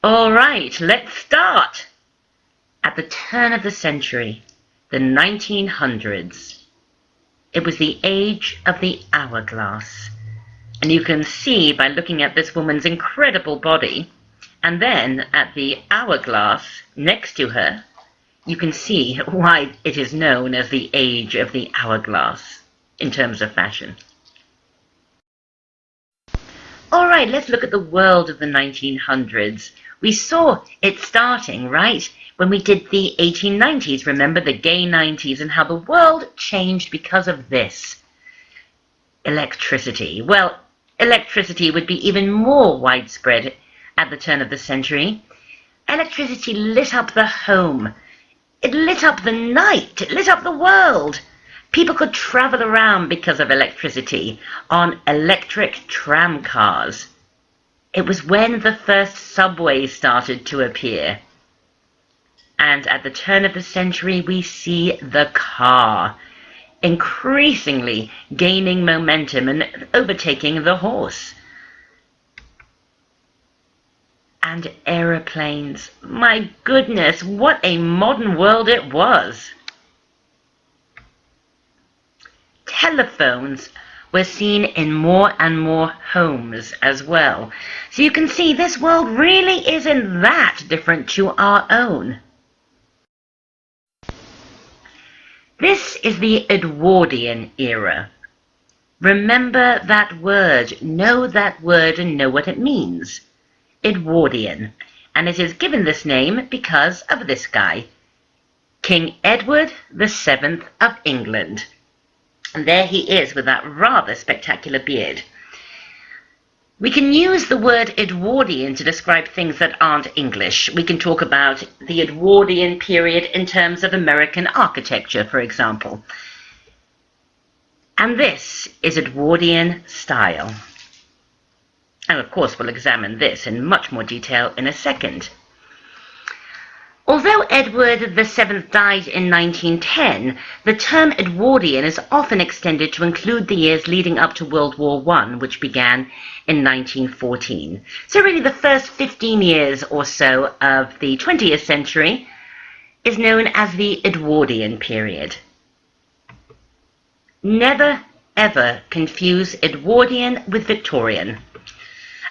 All right, let's start. At the turn of the century, the 1900s, it was the age of the hourglass. And you can see by looking at this woman's incredible body, and then at the hourglass next to her, you can see why it is known as the age of the hourglass in terms of fashion. All right, let's look at the world of the 1900s. We saw it starting, right, when we did the 1890s. Remember the gay 90s and how the world changed because of this. Electricity. Well, electricity would be even more widespread at the turn of the century. Electricity lit up the home. It lit up the night. It lit up the world. People could travel around because of electricity on electric tram cars. It was when the first subways started to appear. And at the turn of the century, we see the car increasingly gaining momentum and overtaking the horse. And aeroplanes. My goodness, what a modern world it was. Telephones were seen in more and more homes as well. So you can see this world really isn't that different to our own. This is the Edwardian era. Remember that word, know that word and know what it means. Edwardian. And it is given this name because of this guy, King Edward VII of England. And there he is with that rather spectacular beard. We can use the word Edwardian to describe things that aren't English. We can talk about the Edwardian period in terms of American architecture, for example. And this is Edwardian style. And of course we'll examine this in much more detail in a second. Although Edward VII died in 1910, the term Edwardian is often extended to include the years leading up to World War I, which began in 1914. So really the first 15 years or so of the 20th century is known as the Edwardian period. Never, ever confuse Edwardian with Victorian,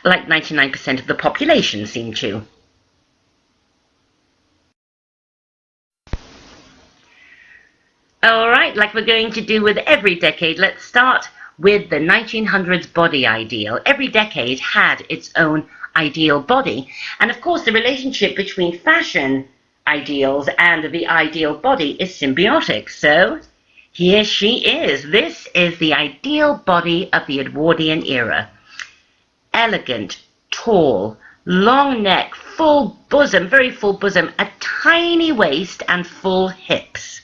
like 99% of the population seem to. All right, like we're going to do with every decade, let's start with the 1900s body ideal. Every decade had its own ideal body. And of course, the relationship between fashion ideals and the ideal body is symbiotic. So here she is. This is the ideal body of the Edwardian era. Elegant, tall, long neck, full bosom, very full bosom, a tiny waist and full hips.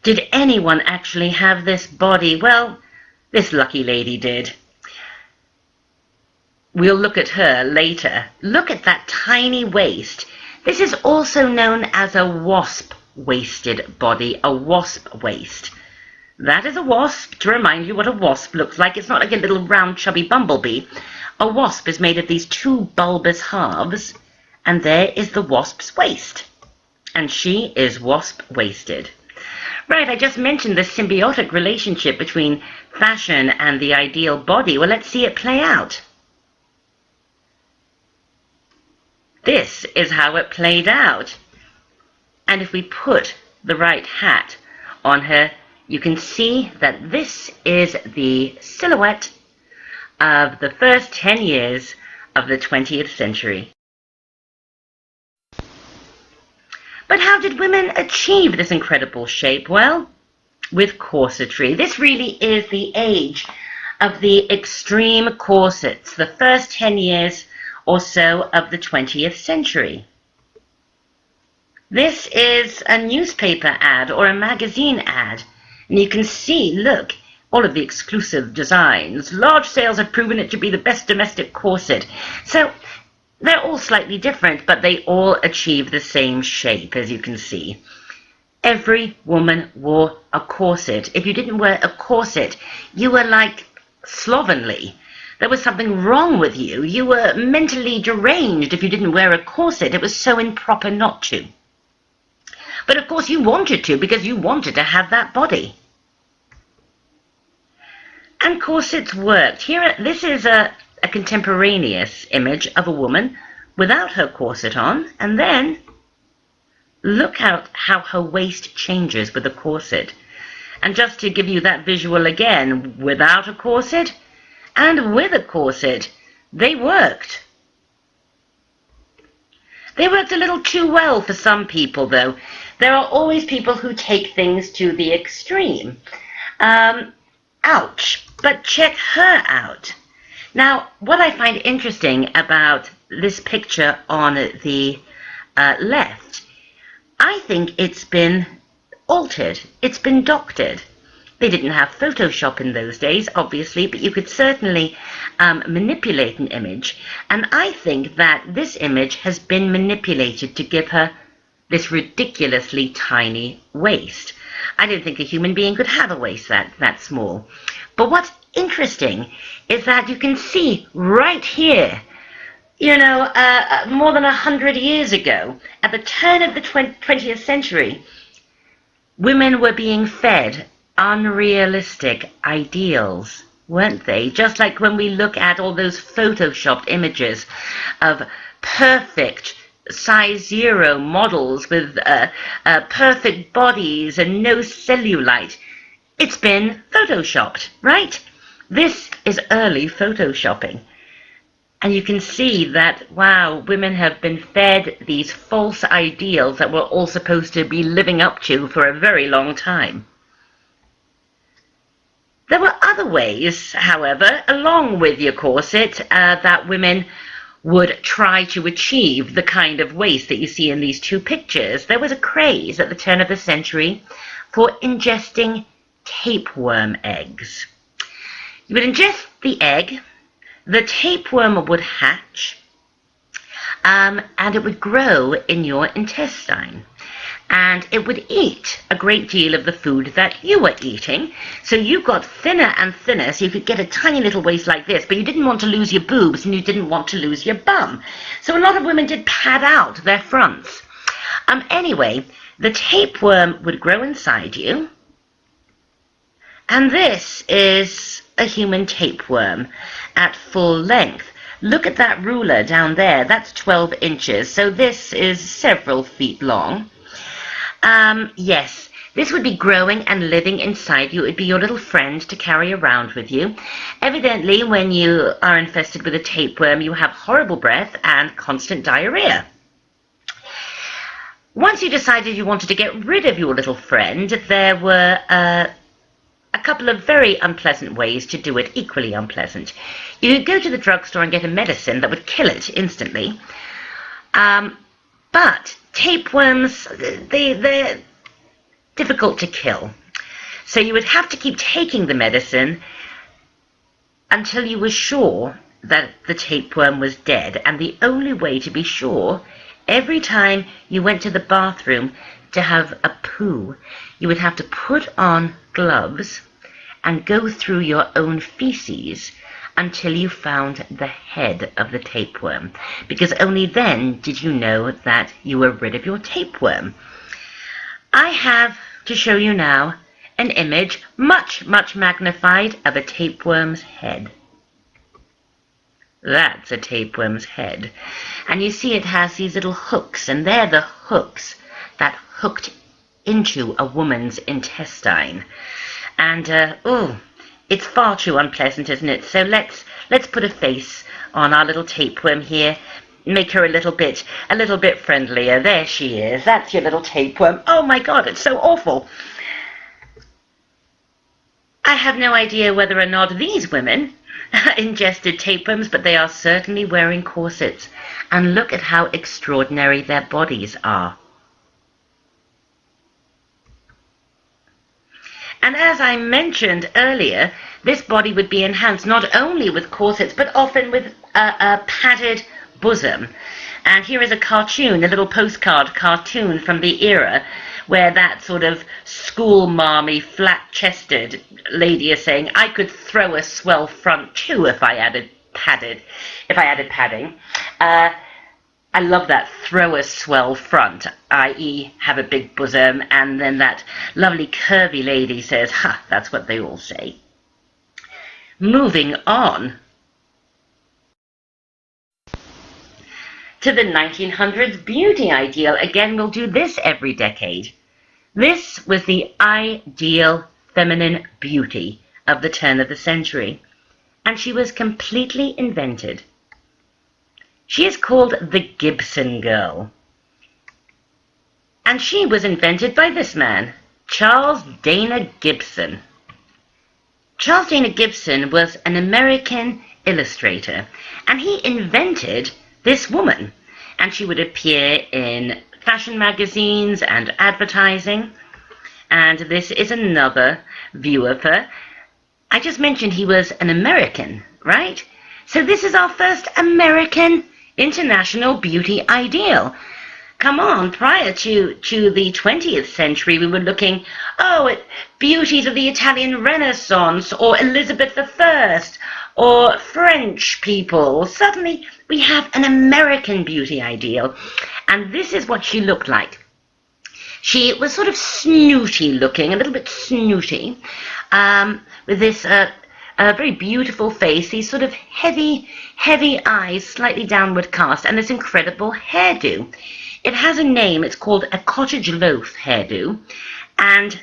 Did anyone actually have this body? Well, this lucky lady did. We'll look at her later. Look at that tiny waist. This is also known as a wasp-waisted body, a wasp waist. That is a wasp, to remind you what a wasp looks like. It's not like a little round chubby bumblebee. A wasp is made of these two bulbous halves, and there is the wasp's waist. And she is wasp-waisted. Right, I just mentioned the symbiotic relationship between fashion and the ideal body. Well, let's see it play out. This is how it played out. And if we put the right hat on her, you can see that this is the silhouette of the first 10 years of the 20th century. But how did women achieve this incredible shape? Well, with corsetry. This really is the age of the extreme corsets, the first 10 years or so of the 20th century. This is a newspaper ad or a magazine ad. And you can see, look, all of the exclusive designs. Large sales have proven it to be the best domestic corset. So they're all slightly different, but they all achieve the same shape, as you can see. Every woman wore a corset. If you didn't wear a corset, you were like slovenly. there was something wrong with you. You were mentally deranged if you didn't wear a corset. It was so improper not to. But of course you wanted to, because you wanted to have that body. And corsets worked. This is a contemporaneous image of a woman without her corset on, and then look at how her waist changes with the corset. And just to give you that visual again, without a corset and with a corset, they worked. They worked a little too well for some people, though. There are always people who take things to the extreme. Ouch. But check her out. Now, what I find interesting about this picture on the left, I think it's been altered. It's been doctored. They didn't have Photoshop in those days, obviously, but you could certainly manipulate an image. And I think that this image has been manipulated to give her this ridiculously tiny waist. I don't think a human being could have a waist that small. But what's interesting is that you can see right here, more than 100 years ago, at the turn of the 20th century, women were being fed unrealistic ideals, weren't they? Just like when we look at all those photoshopped images of perfect size 0 models with perfect bodies and no cellulite. It's been photoshopped, right? This is early photoshopping. And you can see that, wow, women have been fed these false ideals that we're all supposed to be living up to for a very long time. There were other ways, however, along with your corset, that women would try to achieve the kind of waist that you see in these two pictures. There was a craze at the turn of the century for ingesting tapeworm eggs. You would ingest the egg, the tapeworm would hatch, and it would grow in your intestine. And it would eat a great deal of the food that you were eating. So you got thinner and thinner, so you could get a tiny little waist like this, but you didn't want to lose your boobs and you didn't want to lose your bum. So a lot of women did pad out their fronts. Anyway, the tapeworm would grow inside you. And this is a human tapeworm at full length. Look at that ruler down there. That's 12 inches. So this is several feet long. Yes, this would be growing and living inside you. It would be your little friend to carry around with you. Evidently, when you are infested with a tapeworm, you have horrible breath and constant diarrhea. Once you decided you wanted to get rid of your little friend, there were a couple of very unpleasant ways to do it, equally unpleasant. You could go to the drugstore and get a medicine that would kill it instantly. But tapeworms, they're difficult to kill. So you would have to keep taking the medicine until you were sure that the tapeworm was dead. And the only way to be sure, every time you went to the bathroom to have a poo, you would have to put on gloves and go through your own feces until you found the head of the tapeworm, because only then did you know that you were rid of your tapeworm. I have to show you now an image, much, much magnified, of a tapeworm's head. That's a tapeworm's head. And you see it has these little hooks, and they're the hooks that hooked into a woman's intestine. And, it's far too unpleasant, isn't it? So let's put a face on our little tapeworm here. Make her a little bit friendlier. There she is. That's your little tapeworm. Oh my God, it's so awful. I have no idea whether or not these women ingested tapeworms, but they are certainly wearing corsets. And look at how extraordinary their bodies are. And as I mentioned earlier, this body would be enhanced not only with corsets, but often with a padded bosom. And here is a cartoon, a little postcard cartoon from the era, where that sort of school-marmy, flat-chested lady is saying, I could throw a swell front too if I added padded, if I added padding. I love that throw a swell front, i.e. have a big bosom, and then that lovely curvy lady says, ha, that's what they all say. Moving on to the 1900s beauty ideal. Again, we'll do this every decade. This was the ideal feminine beauty of the turn of the century, and she was completely invented. She is called the Gibson Girl, and she was invented by this man, Charles Dana Gibson. Charles Dana Gibson was an American illustrator, and he invented this woman, and she would appear in fashion magazines and advertising. And this is another view of her. I just mentioned he was an American, right? So this is our first American international beauty ideal. Come on, prior to the 20th century, we were looking, at beauties of the Italian Renaissance, or Elizabeth I, or French people. Suddenly, we have an American beauty ideal, and this is what she looked like. She was sort of snooty looking, a little bit snooty, with this very beautiful face, these sort of heavy eyes, slightly downward cast, and this incredible hairdo. It has a name. It's called a cottage loaf hairdo, and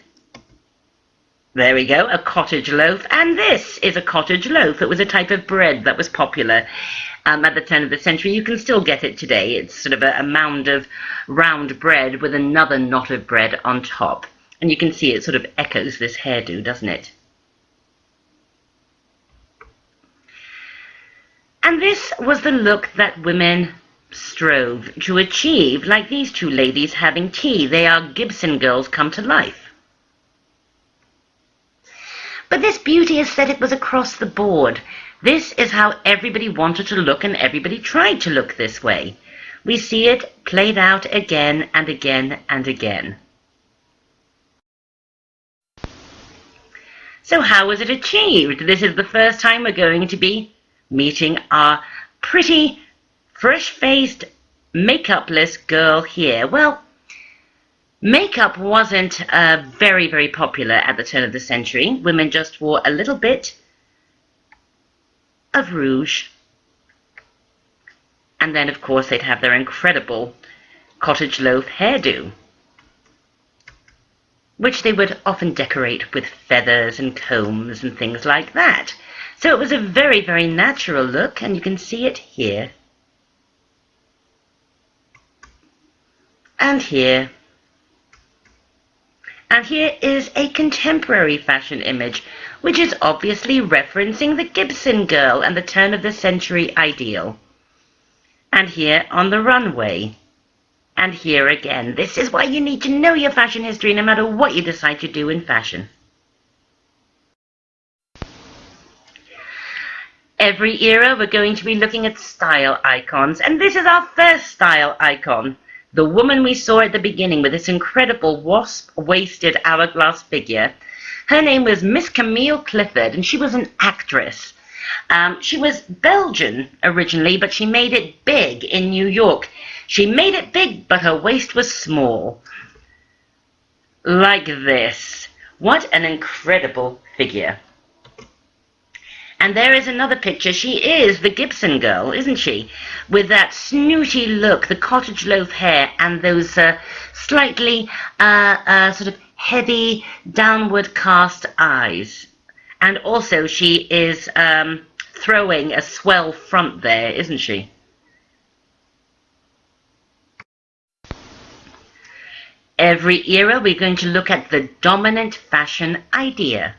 there we go, a cottage loaf, and this is a cottage loaf. It was a type of bread that was popular at the turn of the century. You can still get it today. It's sort of a mound of round bread with another knot of bread on top, and you can see it sort of echoes this hairdo, doesn't it? And this was the look that women strove to achieve, like these two ladies having tea. They are Gibson girls come to life. But this beauty aesthetic was across the board. This is how everybody wanted to look, and everybody tried to look this way. We see it played out again and again and again. So how was it achieved? This is the first time we're going to be meeting our pretty, fresh-faced, makeupless girl here. Well, makeup wasn't very, very popular at the turn of the century. Women just wore a little bit of rouge. And then, of course, they'd have their incredible cottage loaf hairdo, which they would often decorate with feathers and combs and things like that. So it was a very, very natural look, and you can see it here. And here. And here is a contemporary fashion image, which is obviously referencing the Gibson girl and the turn of the century ideal. And here on the runway. And here again. This is why you need to know your fashion history no matter what you decide to do in fashion. Every era we're going to be looking at style icons, and this is our first style icon. The woman we saw at the beginning with this incredible wasp-waisted hourglass figure. Her name was Miss Camille Clifford, and she was an actress. She was Belgian originally, but she made it big in New York. She made it big, but her waist was small. Like this. What an incredible figure. And there is another picture. She is the Gibson girl, isn't she? With that snooty look, the cottage loaf hair, and those slightly sort of heavy, downward cast eyes. And also she is throwing a swell front there, isn't she? Every era we're going to look at the dominant fashion idea.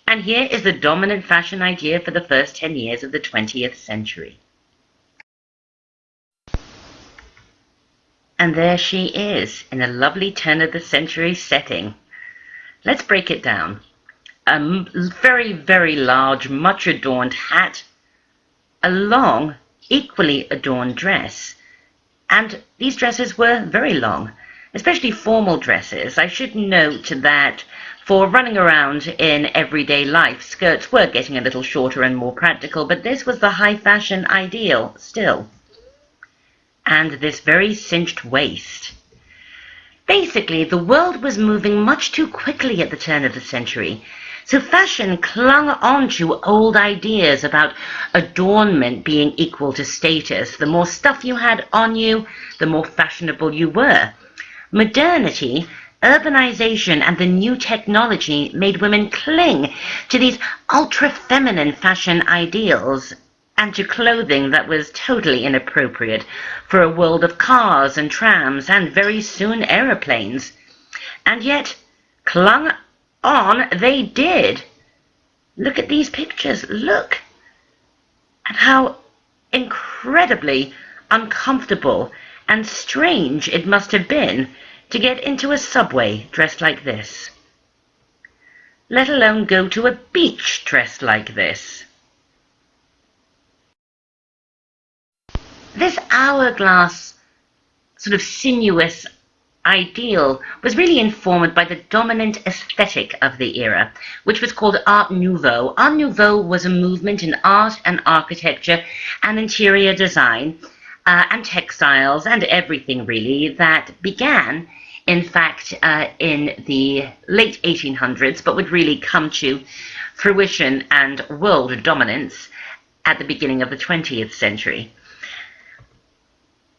And here is the dominant fashion idea for the first 10 years of the 20th century. And there she is, in a lovely turn of the century setting. Let's break it down. A very, very large, much adorned hat, a long, equally adorned dress. And these dresses were very long, especially formal dresses. I should note that For running around in everyday life, skirts were getting a little shorter and more practical, but this was the high fashion ideal still. And this very cinched waist. Basically, the world was moving much too quickly at the turn of the century, so fashion clung on to old ideas about adornment being equal to status. The more stuff you had on you, the more fashionable you were. Modernity, urbanization, and the new technology made women cling to these ultra-feminine fashion ideals and to clothing that was totally inappropriate for a world of cars and trams and very soon aeroplanes. And yet, clung on they did. Look at these pictures. Look at how incredibly uncomfortable and strange it must have been to get into a subway dressed like this, let alone go to a beach dressed like this. This hourglass, sort of sinuous ideal was really informed by the dominant aesthetic of the era, which was called Art Nouveau. Art Nouveau was a movement in art and architecture and interior design and textiles and everything really that began, in fact, in the late 1800s, but would really come to fruition and world dominance at the beginning of the 20th century.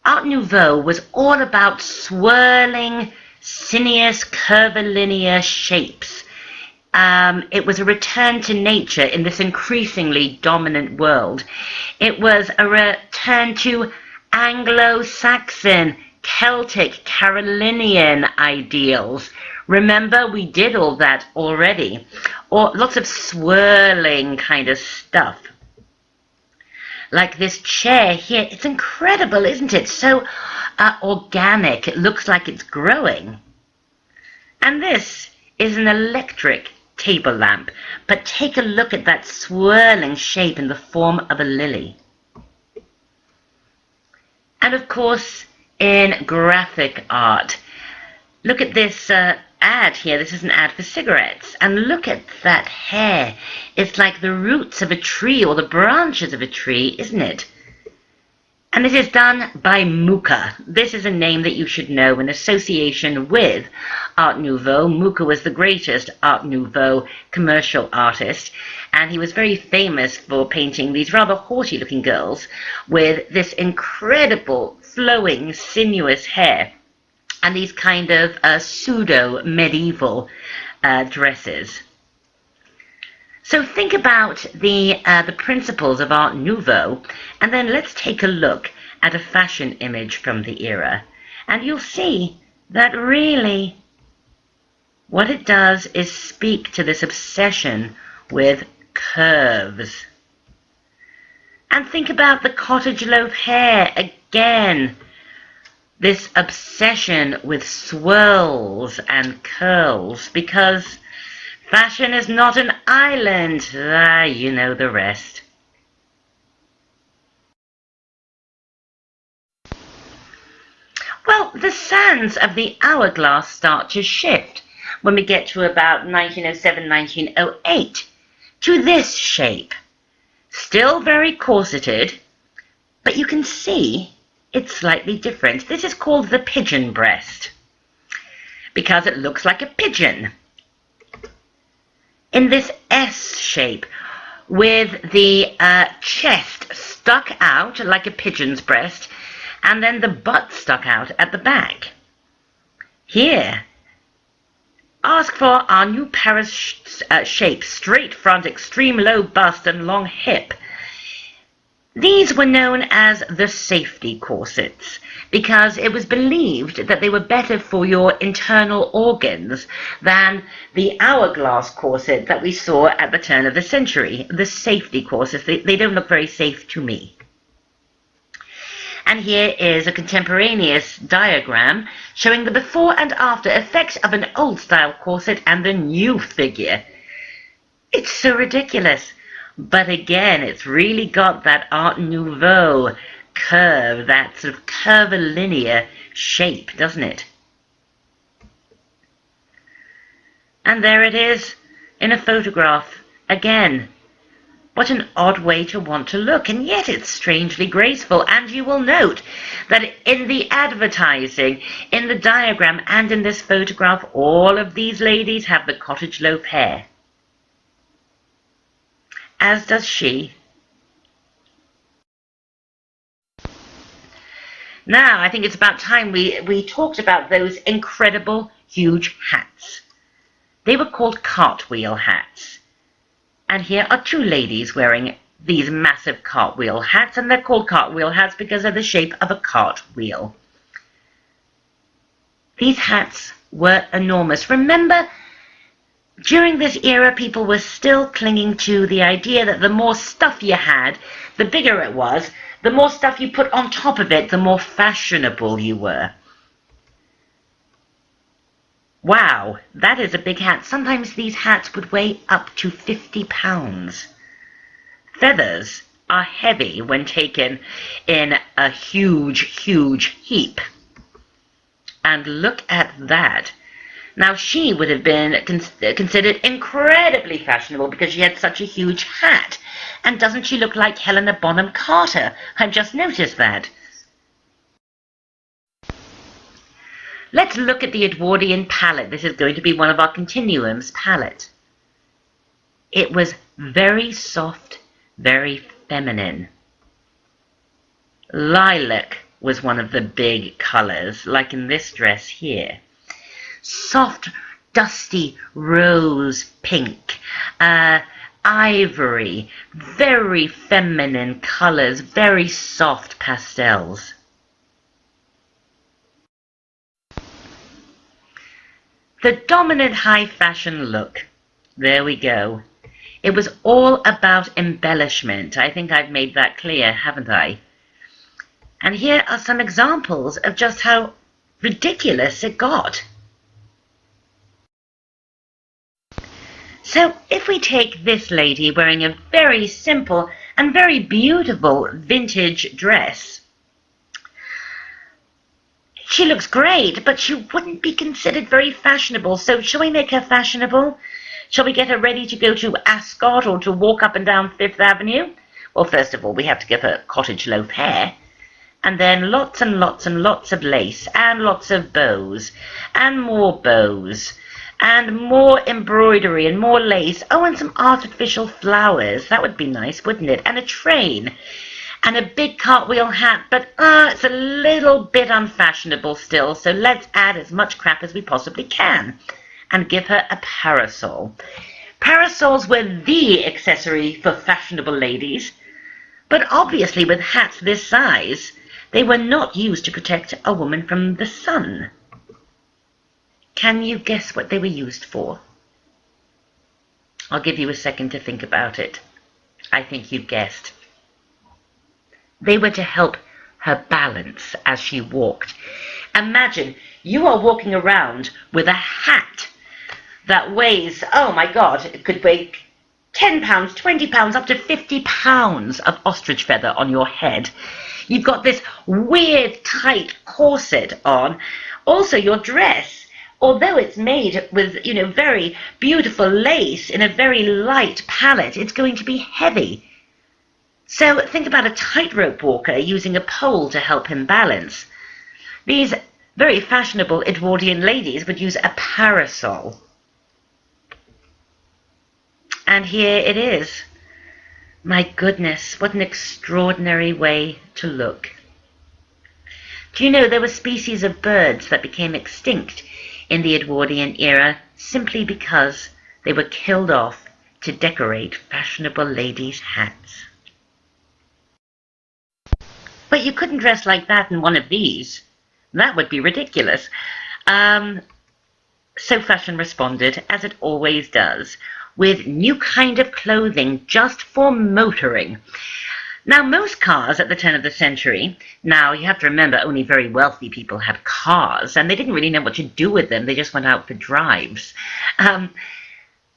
Art Nouveau was all about swirling, sinuous, curvilinear shapes. It was a return to nature in this increasingly dominant world. It was a return to Anglo-Saxon, Celtic, Carolinian ideals. Remember, we did all that already. Or lots of swirling kind of stuff. Like this chair here, it's incredible, isn't it? So organic, it looks like it's growing. And this is an electric table lamp, but take a look at that swirling shape in the form of a lily. And of course, in graphic art, look at this ad here. This is an ad for cigarettes. And look at that hair. It's like the roots of a tree or the branches of a tree, isn't it? And it is done by Mucha. This is a name that you should know in association with Art Nouveau. Mucha was the greatest Art Nouveau commercial artist, and he was very famous for painting these rather haughty-looking girls with this incredible flowing, sinuous hair and these kind of pseudo-medieval dresses. So think about the principles of Art Nouveau, and then let's take a look at a fashion image from the era. And you'll see that really what it does is speak to this obsession with curves. And think about the cottage loaf hair again. This obsession with swirls and curls, because fashion is not an island. You know the rest. Well, the sands of the hourglass start to shift when we get to about 1907, 1908, to this shape. Still very corseted, but you can see it's slightly different. This is called the pigeon breast, because it looks like a pigeon. In this S shape, with the chest stuck out like a pigeon's breast, and then the butt stuck out at the back. Here, ask for our new Paris shape, straight front, extreme low bust, and long hip. These were known as the safety corsets because it was believed that they were better for your internal organs than the hourglass corset that we saw at the turn of the century. The safety corsets, they don't look very safe to me. And here is a contemporaneous diagram showing the before and after effect of an old-style corset and the new figure. It's so ridiculous. But again, it's really got that Art Nouveau curve, that sort of curvilinear shape, doesn't it? And there it is in a photograph again. What an odd way to want to look, and yet it's strangely graceful. And you will note that in the advertising, in the diagram, and in this photograph, all of these ladies have the cottage loaf hair. As does she. Now, I think it's about time we talked about those incredible, huge hats. They were called cartwheel hats. And here are two ladies wearing these massive cartwheel hats, and they're called cartwheel hats because of the shape of a cartwheel. These hats were enormous. Remember, during this era, people were still clinging to the idea that the more stuff you had, the bigger it was. The more stuff you put on top of it, the more fashionable you were. Wow, that is a big hat. Sometimes these hats would weigh up to 50 pounds. Feathers are heavy when taken in a huge, huge heap. And look at that. Now, she would have been considered incredibly fashionable because she had such a huge hat. And doesn't she look like Helena Bonham Carter? I've just noticed that. Let's look at the Edwardian palette. This is going to be one of our continuums palette. It was very soft, very feminine. Lilac was one of the big colors, like in this dress here. Soft, dusty rose pink, ivory, very feminine colors, very soft pastels. The dominant high fashion look. There we go. It was all about embellishment. I think I've made that clear, haven't I? And here are some examples of just how ridiculous it got. So if we take this lady wearing a very simple and very beautiful vintage dress, she looks great, but she wouldn't be considered very fashionable. So shall we make her fashionable? Shall we get her ready to go to Ascot or to walk up and down Fifth Avenue? Well, first of all, we have to give her cottage loaf hair. And then lots and lots and lots of lace and lots of bows and more bows and more embroidery and more lace. Oh, and some artificial flowers. That would be nice, wouldn't it? And a train. And a big cartwheel hat, but it's a little bit unfashionable still, so let's add as much crap as we possibly can and give her a parasol. Parasols were the accessory for fashionable ladies, but obviously with hats this size, they were not used to protect a woman from the sun. Can you guess what they were used for? I'll give you a second to think about it. I think you've guessed. They were to help her balance as she walked. Imagine you are walking around with a hat that weighs, oh my God, it could weigh 10 pounds, 20 pounds, up to 50 pounds of ostrich feather on your head. You've got this weird tight corset on. Also your dress, although it's made with, very beautiful lace in a very light palette, it's going to be heavy. So think about a tightrope walker using a pole to help him balance. These very fashionable Edwardian ladies would use a parasol. And here it is. My goodness, what an extraordinary way to look. Do you know there were species of birds that became extinct in the Edwardian era simply because they were killed off to decorate fashionable ladies' hats? But you couldn't dress like that in one of these. That would be ridiculous. So fashion responded, as it always does, with new kind of clothing just for motoring. Now, most cars at the turn of the century, now you have to remember only very wealthy people had cars, and they didn't really know what to do with them. They just went out for drives.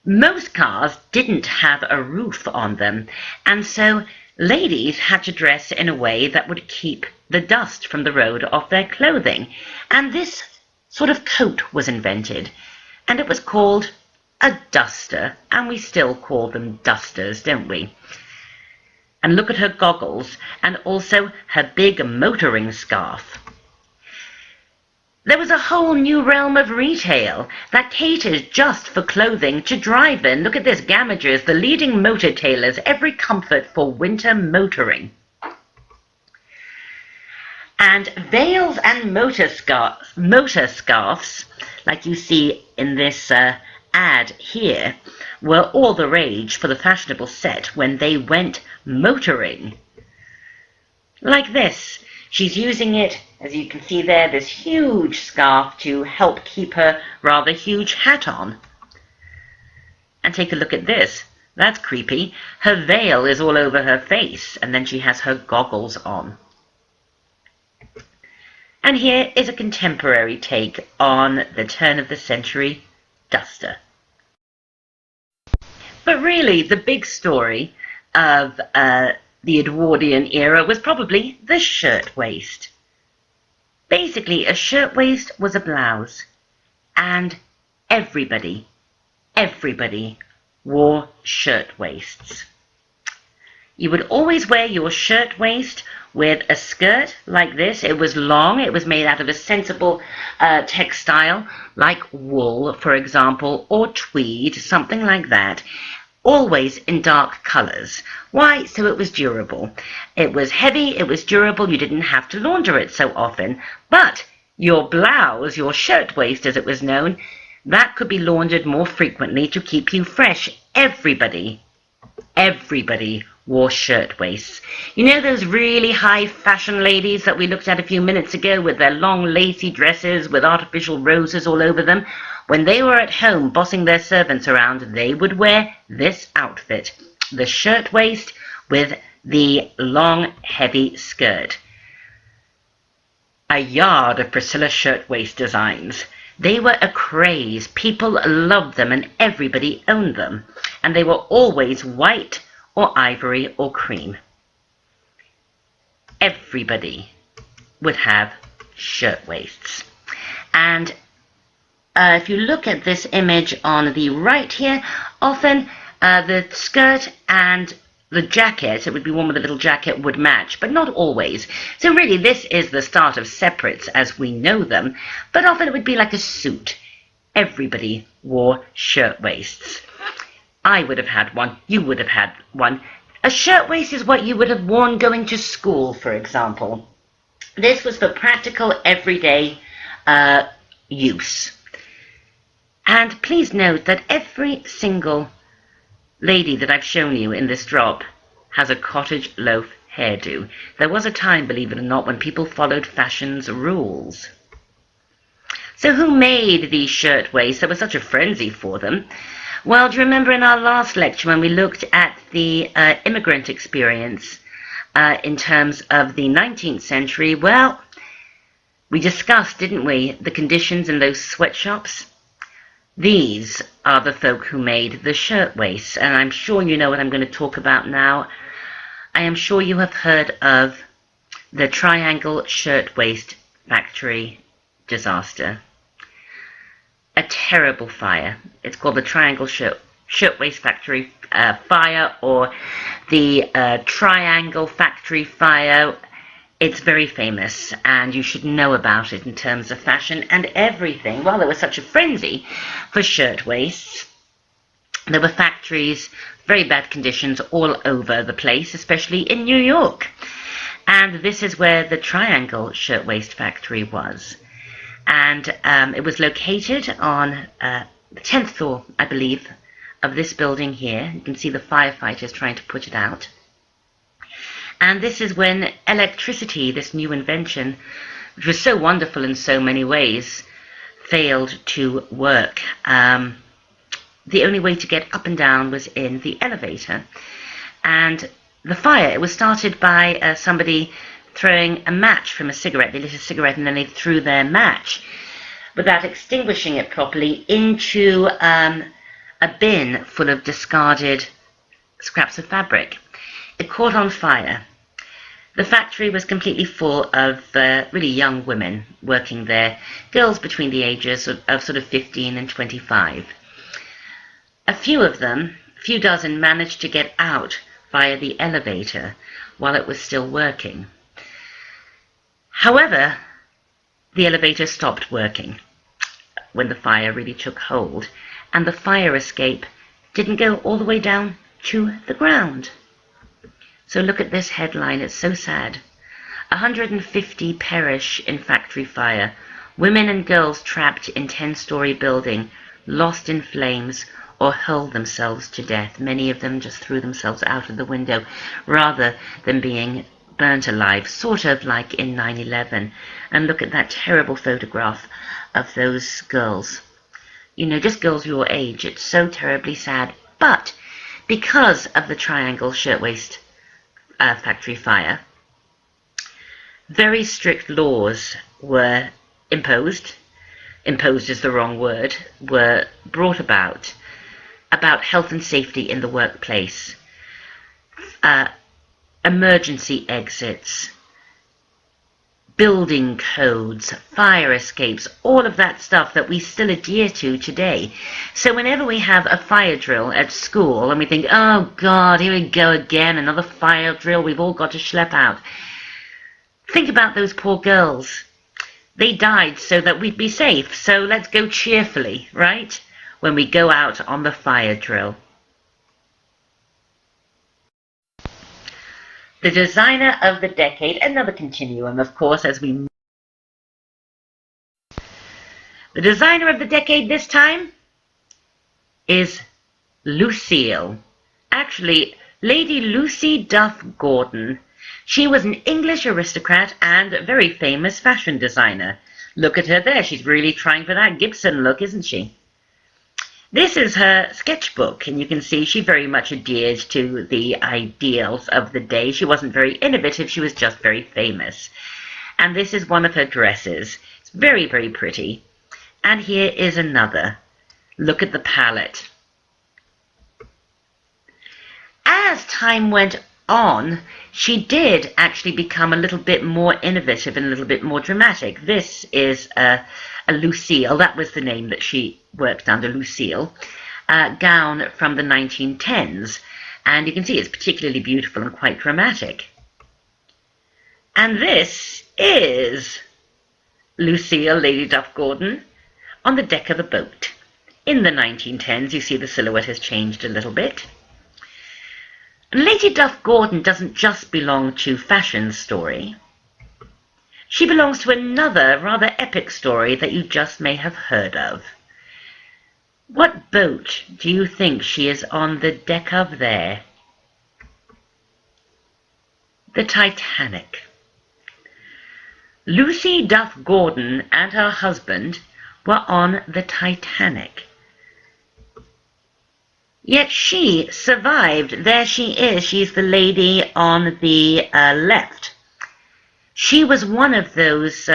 Most cars didn't have a roof on them, and so ladies had to dress in a way that would keep the dust from the road off their clothing. And this sort of coat was invented, and it was called a duster, and we still call them dusters, don't we? And look at her goggles, and also her big motoring scarf. There was a whole new realm of retail that catered just for clothing to drive in. Look at this, Gamagers, the leading motor tailors, every comfort for winter motoring. And veils and motor scarves, like you see in this ad here, were all the rage for the fashionable set when they went motoring. Like this. She's using it, as you can see there, this huge scarf to help keep her rather huge hat on. And take a look at this. That's creepy. Her veil is all over her face, and then she has her goggles on. And here is a contemporary take on the turn of the century duster. But really, the big story of the Edwardian era was probably the shirtwaist. Basically, a shirtwaist was a blouse, and everybody wore shirtwaists. You would always wear your shirtwaist with a skirt like this. It was long, it was made out of a sensible textile, like wool, for example, or tweed, something like that. Always in dark colors. Why? So it was durable. It was heavy, it was durable, you didn't have to launder it so often. But your blouse, your shirtwaist as it was known, that could be laundered more frequently to keep you fresh. Everybody wore shirtwaists. You know those really high fashion ladies that we looked at a few minutes ago with their long lacy dresses with artificial roses all over them? When they were at home bossing their servants around, they would wear this outfit, the shirtwaist with the long, heavy skirt. A yard of Priscilla shirtwaist designs. They were a craze. People loved them and everybody owned them. And they were always white or ivory or cream. Everybody would have shirtwaists. And if you look at this image on the right here, often the skirt and the jacket, it would be one with a little jacket, would match, but not always. So really this is the start of separates as we know them, but often it would be like a suit. Everybody wore shirtwaists. I would have had one, you would have had one. A shirtwaist is what you would have worn going to school, for example. This was for practical, everyday use. And please note that every single lady that I've shown you in this drop has a cottage loaf hairdo. There was a time, believe it or not, when people followed fashion's rules. So who made these shirtwaists? There was such a frenzy for them. Well, do you remember in our last lecture when we looked at the immigrant experience in terms of the 19th century? Well, we discussed, didn't we, the conditions in those sweatshops? These are the folk who made the shirtwaists, and I'm sure you know what I'm going to talk about now. I am sure you have heard of the Triangle Shirtwaist Factory disaster. A terrible fire. It's called the Triangle Shirtwaist Factory fire, or the Triangle Factory fire. It's very famous, and you should know about it in terms of fashion and everything. Well, there was such a frenzy for shirtwaists. There were factories, very bad conditions all over the place, especially in New York. And this is where the Triangle Shirtwaist Factory was. And it was located on the 10th floor, I believe, of this building here. You can see the firefighters trying to put it out. And this is when electricity, this new invention, which was so wonderful in so many ways, failed to work. The only way to get up and down was in the elevator. And the fire, it was started by somebody throwing a match from a cigarette. They lit a cigarette and then they threw their match without extinguishing it properly into a bin full of discarded scraps of fabric. It caught on fire. The factory was completely full of really young women working there, girls between the ages of sort of 15 and 25. A few of them, a few dozen, managed to get out via the elevator while it was still working. However, the elevator stopped working when the fire really took hold, and the fire escape didn't go all the way down to the ground. So look at this headline, it's so sad. 150 perish in factory fire. Women and girls trapped in 10-story building, lost in flames, or hurled themselves to death. Many of them just threw themselves out of the window rather than being burnt alive, sort of like in 9/11. And look at that terrible photograph of those girls. You know, just girls your age. It's so terribly sad. But because of the Triangle Shirtwaist factory fire, very strict laws were imposed is the wrong word, were brought about health and safety in the workplace, emergency exits, building codes, fire escapes, all of that stuff that we still adhere to today. So whenever we have a fire drill at school and we think, oh God, here we go again, another fire drill we've all got to schlep out. Think about those poor girls. They died so that we'd be safe, so let's go cheerfully, right? When we go out on the fire drill. The designer of the decade, another continuum, of course, as we move. The designer of the decade this time is Lucille. Actually, Lady Lucy Duff Gordon. She was an English aristocrat and a very famous fashion designer. Look at her there. She's really trying for that Gibson look, isn't she? This is her sketchbook, and you can see she very much adhered to the ideals of the day. She wasn't very innovative, she was just very famous. And this is one of her dresses. It's very, very pretty. And here is another. Look at the palette. As time went on, she did actually become a little bit more innovative and a little bit more dramatic. This is a Lucille, that was the name that she worked under, Lucille, gown from the 1910s. And you can see it's particularly beautiful and quite dramatic. And this is Lucille, Lady Duff Gordon, on the deck of a boat. In the 1910s, you see the silhouette has changed a little bit. Lady Duff Gordon doesn't just belong to fashion story. She belongs to another rather epic story that you just may have heard of. What boat do you think she is on the deck of there? The Titanic. Lucy Duff Gordon and her husband were on the Titanic. Yet she survived. There she is. She's the lady on the left. She was one of those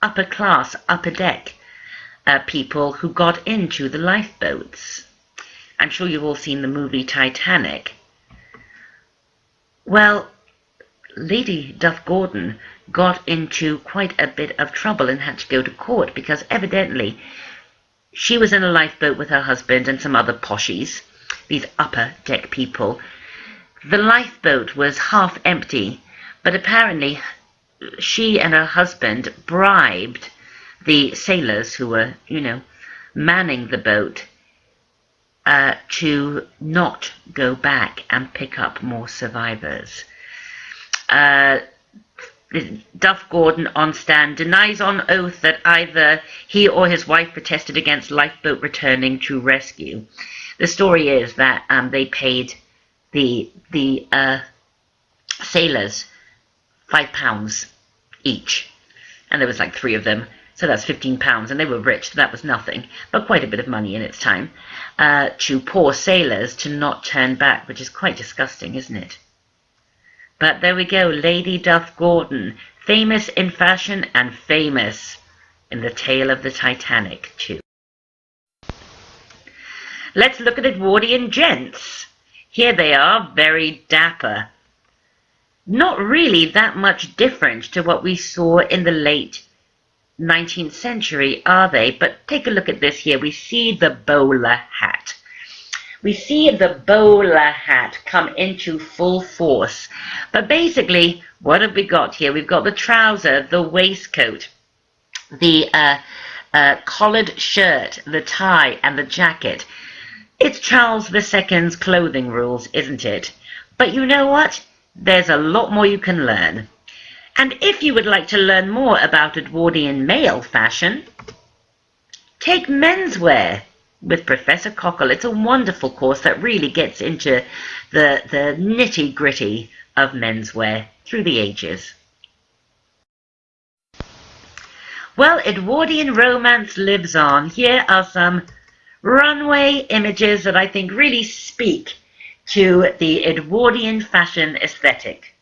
upper class, upper deck people who got into the lifeboats. I'm sure you've all seen the movie Titanic. Well, Lady Duff Gordon got into quite a bit of trouble and had to go to court because evidently she was in a lifeboat with her husband and some other poshies, these upper deck people. The lifeboat was half empty, but apparently she and her husband bribed the sailors who were, manning the boat to not go back and pick up more survivors. Duff Gordon on stand denies on oath that either he or his wife protested against lifeboat returning to rescue. The story is that they paid the sailors £5 each, and there was like 3 of them, so that's £15, and they were rich, so that was nothing, but quite a bit of money in its time, to poor sailors to not turn back, which is quite disgusting, isn't it? But there we go, Lady Duff Gordon, famous in fashion and famous in the tale of the Titanic too. Let's look at Edwardian gents. Here they are, very dapper. Not really that much different to what we saw in the late 19th century, are they? But take a look at this here. We see the bowler hat. we see the bowler hat come into full force. But basically, what have we got here? We've got the trouser, the waistcoat, the collared shirt, the tie, and the jacket. It's Charles II's clothing rules, isn't it? But you know what? There's a lot more you can learn. And if you would like to learn more about Edwardian male fashion, take menswear with Professor Cockle. It's a wonderful course that really gets into the nitty-gritty of menswear through the ages. Well, Edwardian romance lives on. Here are some runway images that I think really speak to the Edwardian fashion aesthetic.